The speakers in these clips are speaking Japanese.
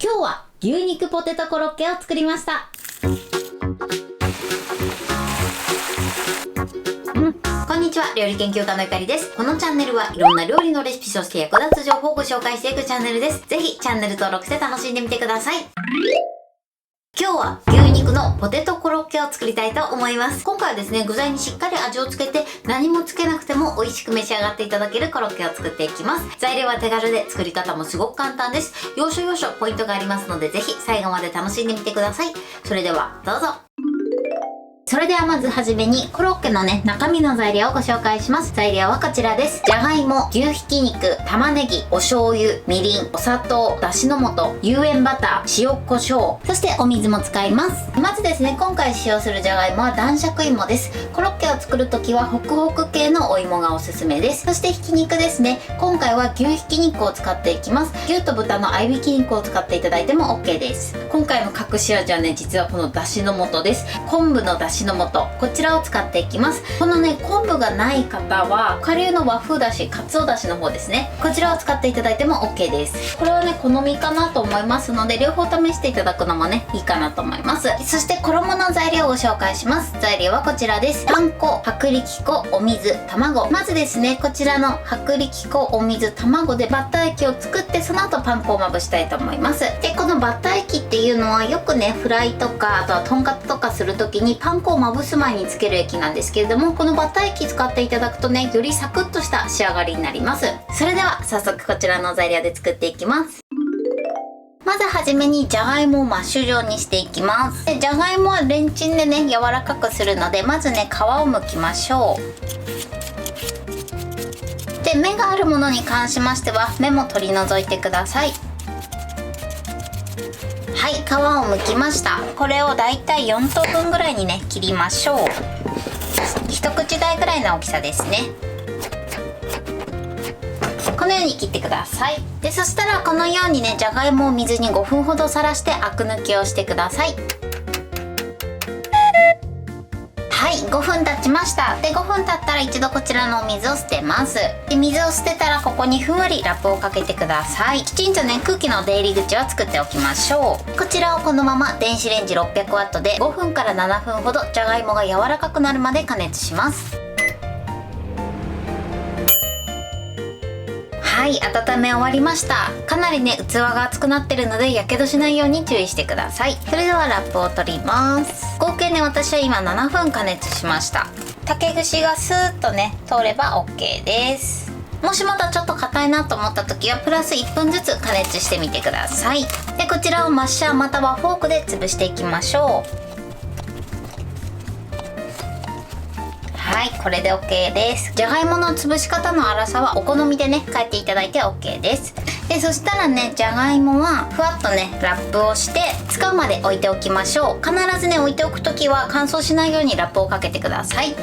今日は牛肉ポテトコロッケを作りました。こんにちは、料理研究家のゆかりです。このチャンネルはいろんな料理のレシピ、そして役立つ情報をご紹介していくチャンネルです。ぜひチャンネル登録して楽しんでみてください。今日は牛肉のポテトコロッケを作りたいと思います。今回はですね、具材にしっかり味をつけて何もつけなくても美味しく召し上がっていただけるコロッケを作っていきます。材料は手軽で作り方もすごく簡単です。要所要所ポイントがありますので、ぜひ最後まで楽しんでみてください。それではどうぞ。それではまずはじめにコロッケのね、中身の材料をご紹介します。材料はこちらです。じゃがいも、牛ひき肉、玉ねぎ、お醤油、みりん、お砂糖、だしの素、有塩バター、塩コショウ、そしてお水も使います。まずですね、今回使用するじゃがいもは男爵芋です。コロッケを作るときはホクホク系のお芋がおすすめです。そしてひき肉ですね。今回は牛ひき肉を使っていきます。牛と豚の合いびき肉を使っていただいても OK です。今回の隠し味はね、実はこのだしの素です。昆布のだしの素、こちらを使っていきます。このね、昆布がない方は顆粒の和風だし、かつおだしの方ですね、こちらを使っていただいても OK です。これはね、好みかなと思いますので、両方試していただくのもね、いいかなと思います。そして衣の材料をご紹介します。材料はこちらです。パン粉、薄力粉、お水、卵。まずですね、こちらの薄力粉、お水、卵でバッター液を作って、その後パン粉をまぶしたいと思います。で、このバッター液っていうのはよくね、フライとか、あとはとんかつとかする時にパン粉をまぶす前につける液なんですけれども、このバッター液使っていただくとね、よりサクッとした仕上がりになります。それでは早速こちらの材料で作っていきます。まずはじめにじゃがいもをマッシュ状にしていきます。で、じゃがいもはレンチンでね、柔らかくするので、まずね、皮を剥きましょう。で、芽があるものに関しましては芽も取り除いてください。はい、皮を剥きました。これをだいたい4等分ぐらいにね、切りましょう。一口大ぐらいの大きさですね。このように切ってください。で、そしたらこのようにね、じゃがいもを水に5分ほどさらしてアク抜きをしてください。はい、5分経ちました。で、5分経ったら一度こちらのお水を捨てます。で、水を捨てたらここにふんわりラップをかけてください。きちんとね、空気の出入り口を作っておきましょう。こちらをこのまま電子レンジ 600W で5分から7分ほどじゃがいもが柔らかくなるまで加熱します。はい、温め終わりました。かなりね、器が熱くなってるのでやけどしないように注意してください。それではラップを取ります。合計ね、私は今7分加熱しました。竹串がスーッとね、通れば OK です。もしまだちょっと硬いなと思った時はプラス1分ずつ加熱してみてください。で、こちらをマッシャーまたはフォークで潰していきましょう。はい、これで OK です。じゃがいもの潰し方の粗さはお好みでね、変えていただいて OK です。で、そしたらね、じゃがいもはふわっとね、ラップをして使うまで置いておきましょう。必ずね、置いておく時は乾燥しないようにラップをかけてください。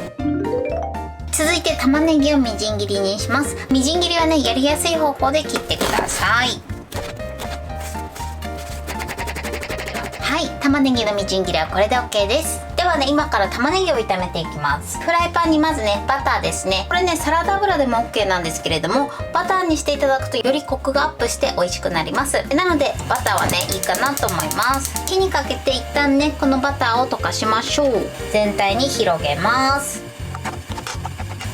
続いて玉ねぎをみじん切りにします。みじん切りはね、やりやすい方法で切ってください。はい、玉ねぎのみじん切りはこれで OK です。ではね、今から玉ねぎを炒めていきます。フライパンにまずね、バターですね。これね、サラダ油でも OK なんですけれども、バターにしていただくとよりコクがアップして美味しくなります。なのでバターはね、いいかなと思います。火にかけて一旦ね、このバターを溶かしましょう。全体に広げます。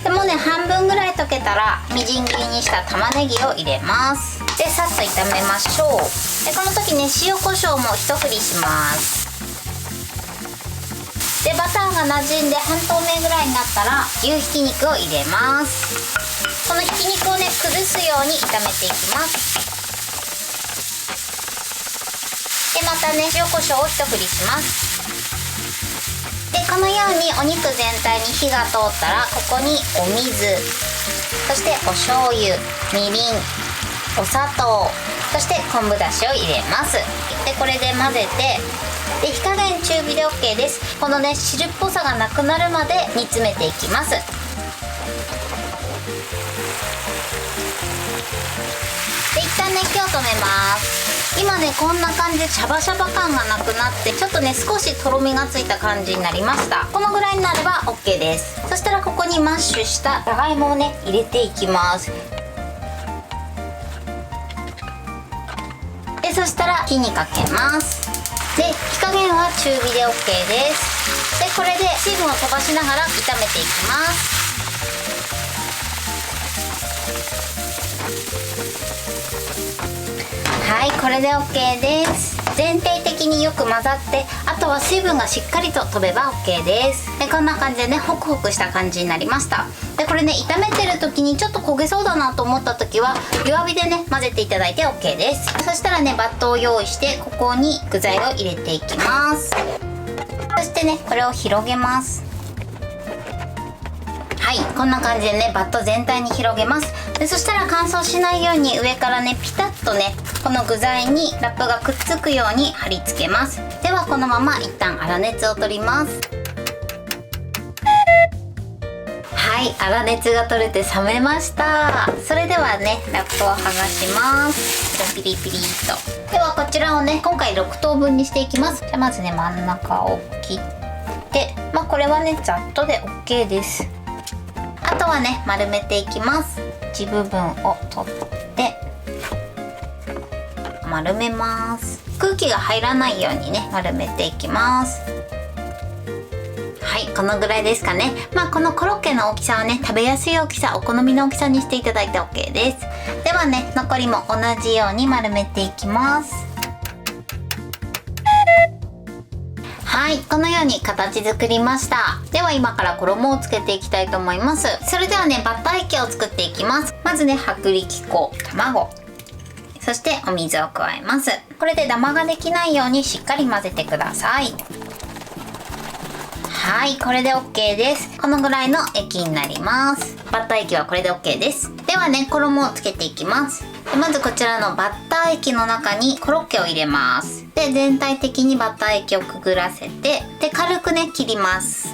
でもね、半分ぐらい溶けたらみじん切りにした玉ねぎを入れます。で、さっと炒めましょう。で、この時ね、塩コショウも一振りします。で、バターが馴染んで半透明ぐらいになったら牛ひき肉を入れます。このひき肉をね、崩すように炒めていきます。で、またね、塩コショウを一振りします。で、このようにお肉全体に火が通ったら、ここにお水、そしてお醤油、みりん、お砂糖、そして昆布だしを入れます。で、これで混ぜて、で、火加減中火で OK です。このね、汁っぽさがなくなるまで煮詰めていきます。で、一旦ね、火を止めます。今ね、こんな感じでシャバシャバ感がなくなって、ちょっとね、少しとろみがついた感じになりました。このぐらいになれば OK です。そしたらここにマッシュしたじゃがいもをね、入れていきます。で、そしたら火にかけます。で火加減は中火で OK です。でこれで水分を飛ばしながら炒めていきます。はい、これで OK です。全体的によく混ざって、あとは水分がしっかりと飛べば OK です。でこんな感じでね、ホクホクした感じになりました。でこれね、炒めてる時にちょっと焦げそうだなと思った時は弱火でね混ぜていただいて OK です。そしたらね、バットを用意してここに具材を入れていきます。そしてね、これを広げます。はい、こんな感じでね、バット全体に広げます。でそしたら乾燥しないように上からね、ピタッとね、この具材にラップがくっつくように貼り付けます。ではこのまま一旦粗熱を取ります。はい、粗熱が取れて冷めました。それではね、ラップを剥がします。ピリピリと。ではこちらをね、今回6等分にしていきます。じゃあまずね、真ん中を切って、これはね、ざっとで OK です。あとはね、丸めていきます。内部分を取って丸めます。空気が入らないようにね、丸めていきます。はい、このぐらいですかね。このコロッケの大きさはね、食べやすい大きさ、お好みの大きさにしていただいて OK です。ではね、残りも同じように丸めていきます。はい、このように形作りました。では今から衣をつけていきたいと思います。それではね、バッター液を作っていきます。まずね、薄力粉、卵、そしてお水を加えます。これでダマができないようにしっかり混ぜてください。はい、これで OK です。このぐらいの液になります。バッター液はこれで OK です。ではね、衣をつけていきます。でまずこちらのバッター液の中にコロッケを入れます。で全体的にバッター液をくぐらせて、で軽くね切ります。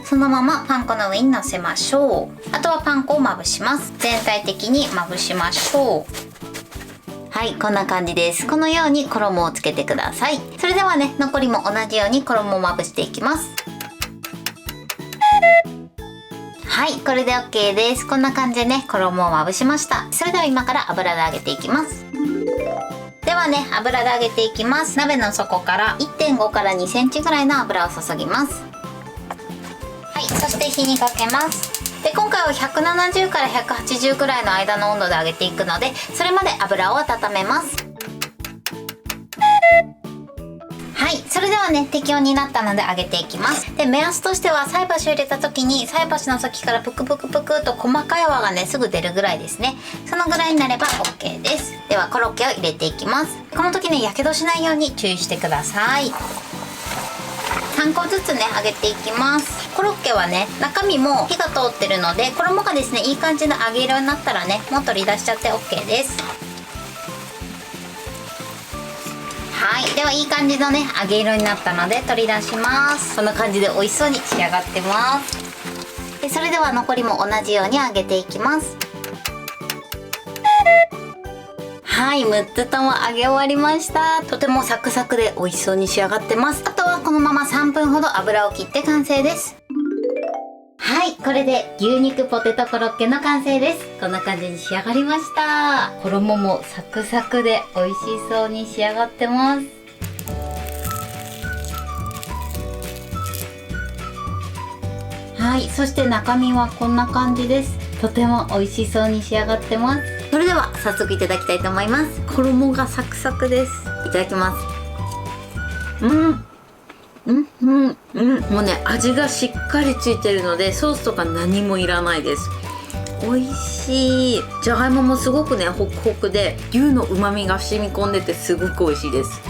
そのままパン粉の上にのせましょう。あとはパン粉をまぶします。全体的にまぶしましょう。はい、こんな感じです。このように衣をつけてください。それではね、残りも同じように衣をまぶしていきます。はい、これで OK です。こんな感じでね、衣をまぶしました。それでは今から油で揚げていきます。ではね、油で揚げていきます。鍋の底から 1.5 から2センチぐらいの油を注ぎます。はい、そして火にかけます。で今回は170から180ぐらいの間の温度で揚げていくので、それまで油を温めます。はい、それではね、適温になったので揚げていきます。で目安としては、菜箸を入れた時に菜箸の先からプクプクプクと細かい泡がねすぐ出るぐらいですね。そのぐらいになれば OK です。ではコロッケを入れていきます。この時ね、やけどしないように注意してください。3個ずつね揚げていきます。コロッケはね、中身も火が通ってるので、衣がですねいい感じの揚げ色になったらね、もう取り出しちゃって OK です。はい、ではいい感じのね揚げ色になったので取り出します。こんな感じで美味しそうに仕上がってます。でそれでは残りも同じように揚げていきます。はい、6つとも揚げ終わりました。とてもサクサクで美味しそうに仕上がってます。あとはこのまま3分ほど油を切って完成です。はい、これで牛肉ポテトコロッケの完成です。こんな感じに仕上がりました。衣もサクサクで美味しそうに仕上がってます。はい、そして中身はこんな感じです。とても美味しそうに仕上がってます。それでは早速いただきたいと思います。衣がサクサクです。いただきます。もうね、味がしっかりついてるので、ソースとか何もいらないです。美味しい。じゃがいももすごくねホクホクで、牛の旨味が染み込んでてすごく美味しいです。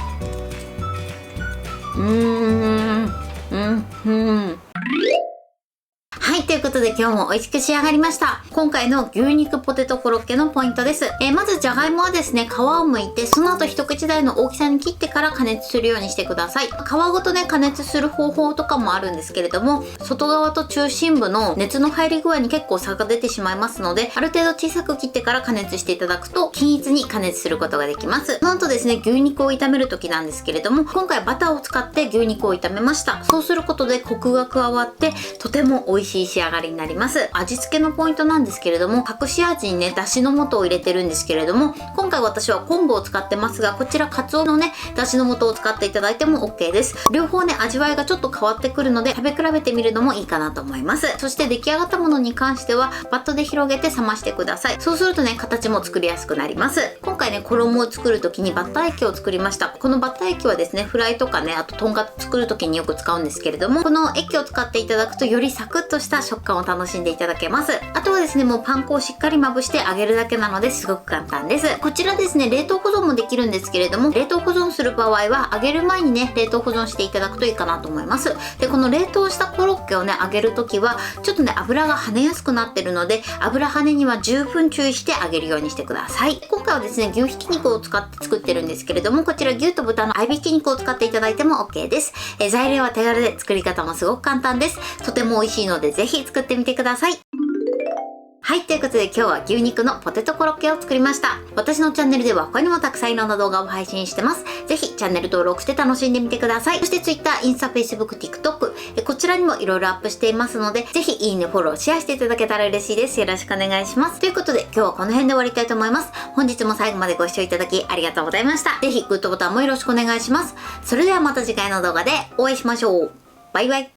はい、ということで今日も美味しく仕上がりました。今回の牛肉ポテトコロッケのポイントです。まずじゃがいもはですね、皮を剥いて、その後一口大の大きさに切ってから加熱するようにしてください。皮ごとね加熱する方法とかもあるんですけれども、外側と中心部の熱の入り具合に結構差が出てしまいますので、ある程度小さく切ってから加熱していただくと均一に加熱することができます。なんとですね、牛肉を炒める時なんですけれども、今回バターを使って牛肉を炒めました。そうすることでコクが加わって、とても美味しい仕仕上がりになります。味付けのポイントなんですけれども、隠し味にね、だしの素を入れてるんですけれども、今回私は昆布を使ってますが、こちらカツオのね、だしの素を使っていただいても OK です。両方ね、味わいがちょっと変わってくるので、食べ比べてみるのもいいかなと思います。そして出来上がったものに関しては、バットで広げて冷ましてください。そうするとね、形も作りやすくなります。今回ね、衣を作る時にバッター液を作りました。このバッター液はですね、フライとかね、あととんかつ作る時によく使うんですけれども、この液を使っていただくとよりサクッとした食感を楽しんでいただけます。あとはですね、もうパン粉をしっかりまぶして揚げるだけなのですごく簡単です。こちらですね、冷凍保存もできるんですけれども、冷凍保存する場合は揚げる前にね、冷凍保存していただくといいかなと思います。で、この冷凍したコロッケをね、揚げる時はちょっとね、油が跳ねやすくなってるので、油跳ねには十分注意して揚げるようにしてください。今回はですね、牛ひき肉を使って作ってるんですけれども、こちら牛と豚の合いびき肉を使っていただいても OK です。材料は手軽で作り方もすごく簡単です。とても美味しいのでぜひ作ってみてください。はい、ということで今日は牛肉のポテトコロッケを作りました。私のチャンネルでは他にもたくさんいろんな動画を配信してます。ぜひチャンネル登録して楽しんでみてください。そして Twitter、インスタ、Facebook、TikTok、こちらにもいろいろアップしていますので、ぜひいいね、フォロー、シェアしていただけたら嬉しいです。よろしくお願いします。ということで今日はこの辺で終わりたいと思います。本日も最後までご視聴いただきありがとうございました。ぜひグッドボタンもよろしくお願いします。それではまた次回の動画でお会いしましょう。バイバイ。